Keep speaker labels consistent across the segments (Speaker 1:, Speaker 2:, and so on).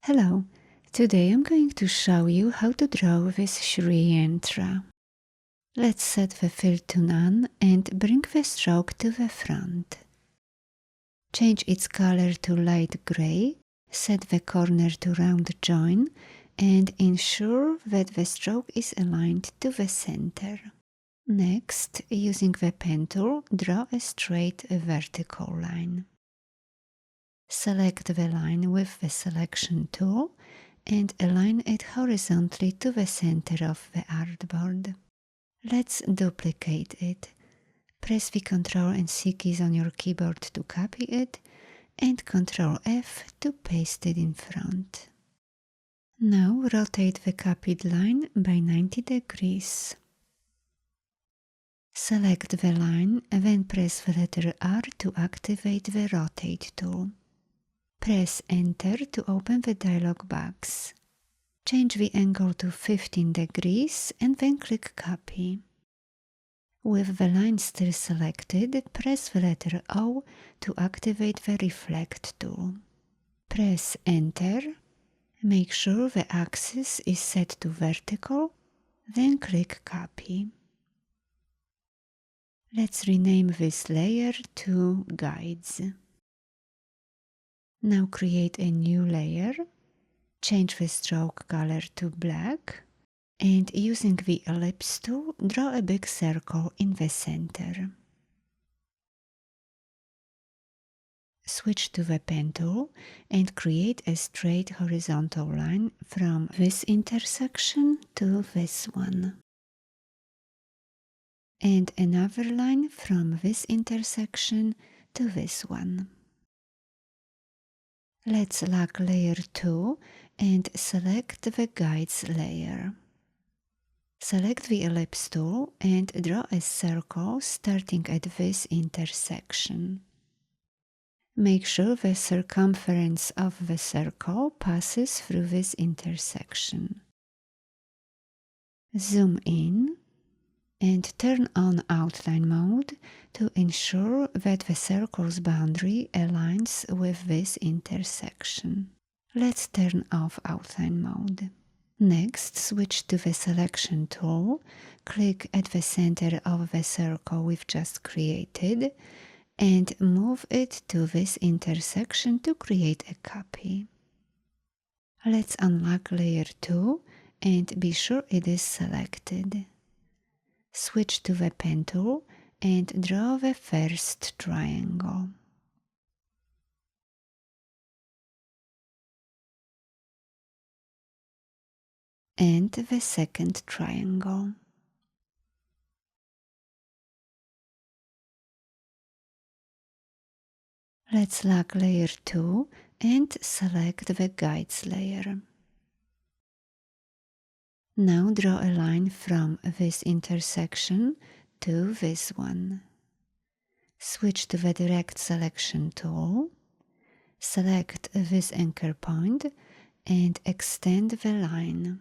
Speaker 1: Hello, today I'm going to show you how to draw with Sri Yantra. Let's set the fill to none and bring the stroke to the front. Change its color to light gray, set the corner to round join and ensure that the stroke is aligned to the center. Next, using the pen tool, draw a straight vertical line. Select the line with the selection tool and align it horizontally to the center of the artboard. Let's duplicate it. Press the Ctrl and C keys on your keyboard to copy it and Ctrl F to paste it in front. Now rotate the copied line by 90 degrees. Select the line, then press the letter R to activate the Rotate tool. Press Enter to open the dialog box. Change the angle to 15 degrees and then click Copy. With the line still selected, press the letter O to activate the Reflect tool. Press Enter. Make sure the axis is set to vertical, then click Copy. Let's rename this layer to Guides. Now create a new layer, change the stroke color to black, and using the ellipse tool, draw a big circle in the center. Switch to the pen tool and create a straight horizontal line from this intersection to this one. And another line from this intersection to this one. Let's lock layer 2 and select the guides layer. Select the ellipse tool and draw a circle starting at this intersection. Make sure the circumference of the circle passes through this intersection. Zoom in and turn on outline mode to ensure that the circle's boundary aligns with this intersection. Let's turn off outline mode. Next, switch to the selection tool, click at the center of the circle we've just created, and move it to this intersection to create a copy. Let's unlock layer 2 and be sure it is selected. Switch to the pen tool and draw the first triangle. And the second triangle. Let's lock layer 2 and select the guides layer. Now draw a line from this intersection to this one. Switch to the direct selection tool, select this anchor point and extend the line.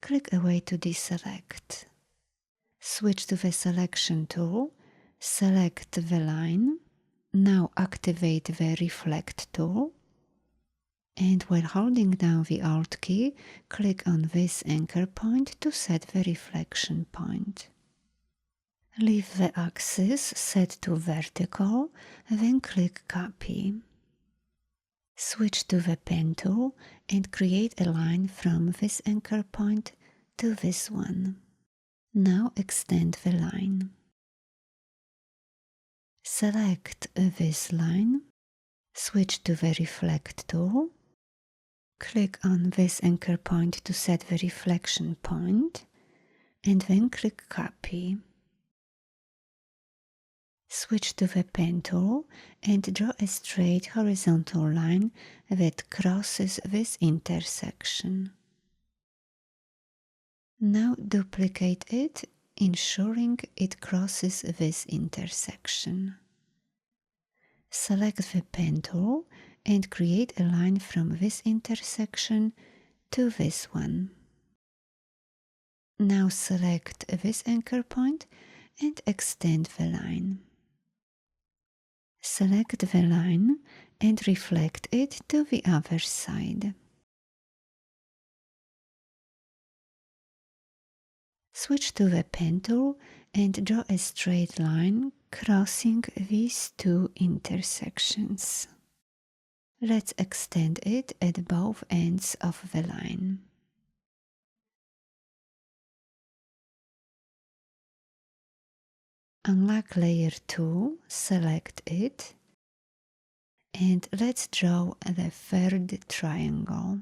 Speaker 1: Click away to deselect. Switch to the selection tool, select the line, now activate the Reflect tool, and while holding down the Alt key, click on this anchor point to set the reflection point. Leave the axis set to vertical, then click Copy. Switch to the pen tool and create a line from this anchor point to this one. Now extend the line. Select this line, switch to the Reflect tool, click on this anchor point to set the reflection point, and then click Copy. Switch to the pen tool and draw a straight horizontal line that crosses this intersection. Now duplicate it, ensuring it crosses this intersection. Select the pen tool and create a line from this intersection to this one. Now select this anchor point and extend the line. Select the line and reflect it to the other side. Switch to the pen tool and draw a straight line crossing these two intersections. Let's extend it at both ends of the line. Unlock layer 2, select it, and let's draw the third triangle.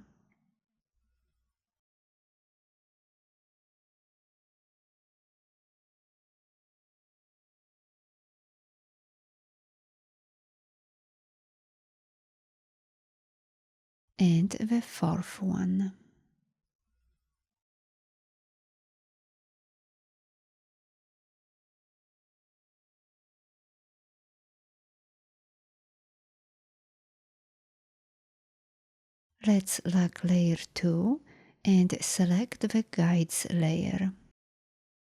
Speaker 1: And the fourth one. Let's lock layer 2 and select the guides layer.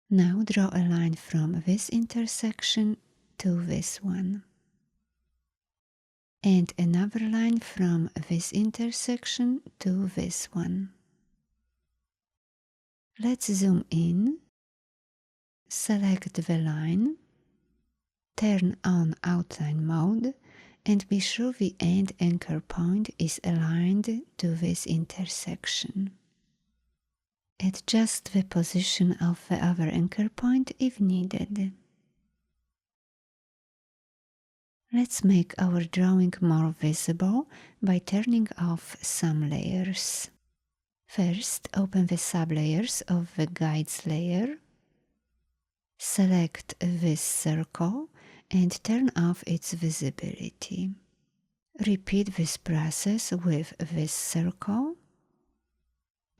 Speaker 1: Now draw a line from this intersection to this one. And another line from this intersection to this one. Let's zoom in, select the line, turn on outline mode, and be sure the end anchor point is aligned to this intersection. Adjust the position of the other anchor point if needed. Let's make our drawing more visible by turning off some layers. First, open the sublayers of the guides layer. Select this circle and turn off its visibility. Repeat this process with this circle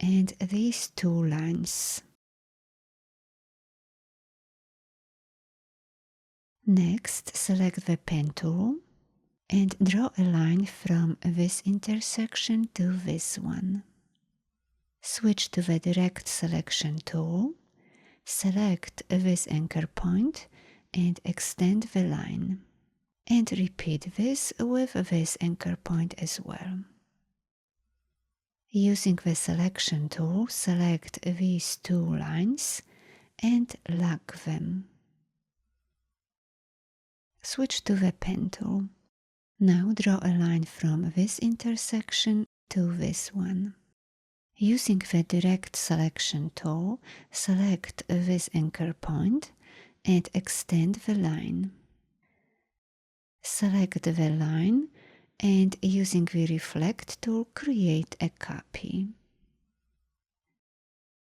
Speaker 1: and these two lines. Next, select the pen tool and draw a line from this intersection to this one. Switch to the direct selection tool, select this anchor point and extend the line. And repeat this with this anchor point as well. Using the selection tool, select these two lines and lock them. Switch to the pen tool. Now draw a line from this intersection to this one. Using the direct selection tool, select this anchor point and extend the line. Select the line and using the reflect tool, create a copy.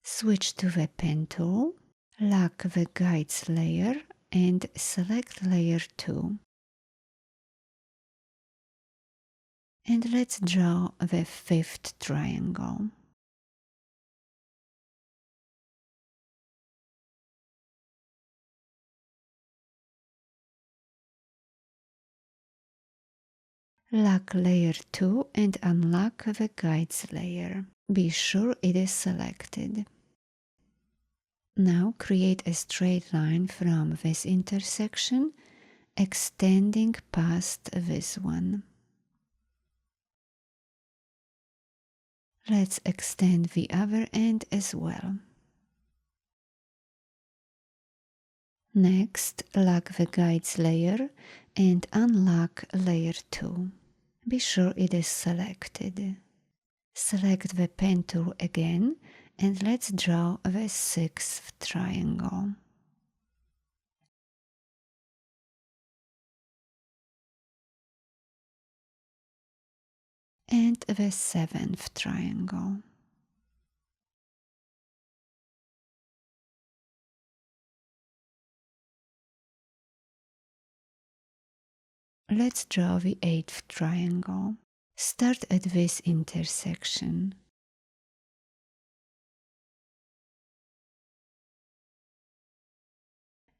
Speaker 1: Switch to the pen tool, lock the guides layer and select layer 2. And let's draw the fifth triangle. Lock layer 2 and unlock the guides layer. Be sure it is selected. Now create a straight line from this intersection, extending past this one. Let's extend the other end as well. Next, lock the guides layer and unlock layer 2. Be sure it is selected. Select the pen tool again and let's draw the sixth triangle. And the seventh triangle. Let's draw the eighth triangle. Start at this intersection.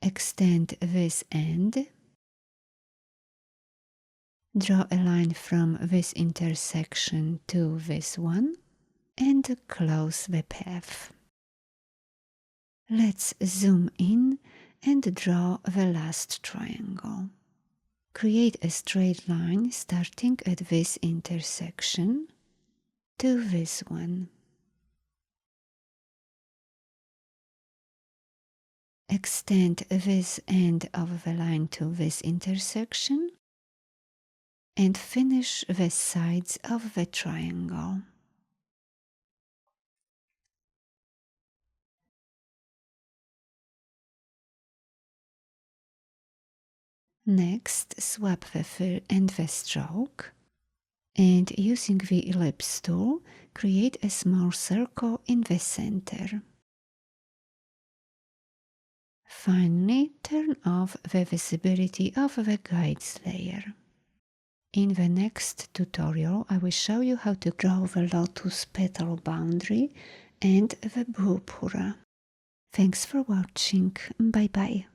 Speaker 1: Extend this end. Draw a line from this intersection to this one and close the path. Let's zoom in and draw the last triangle. Create a straight line starting at this intersection to this one. Extend this end of the line to this intersection and finish the sides of the triangle. Next, swap the fill and the stroke, and using the ellipse tool, create a small circle in the center. Finally, turn off the visibility of the guides layer. In the next tutorial, I will show you how to draw the lotus petal boundary and the purpura. Thanks for watching. Bye bye.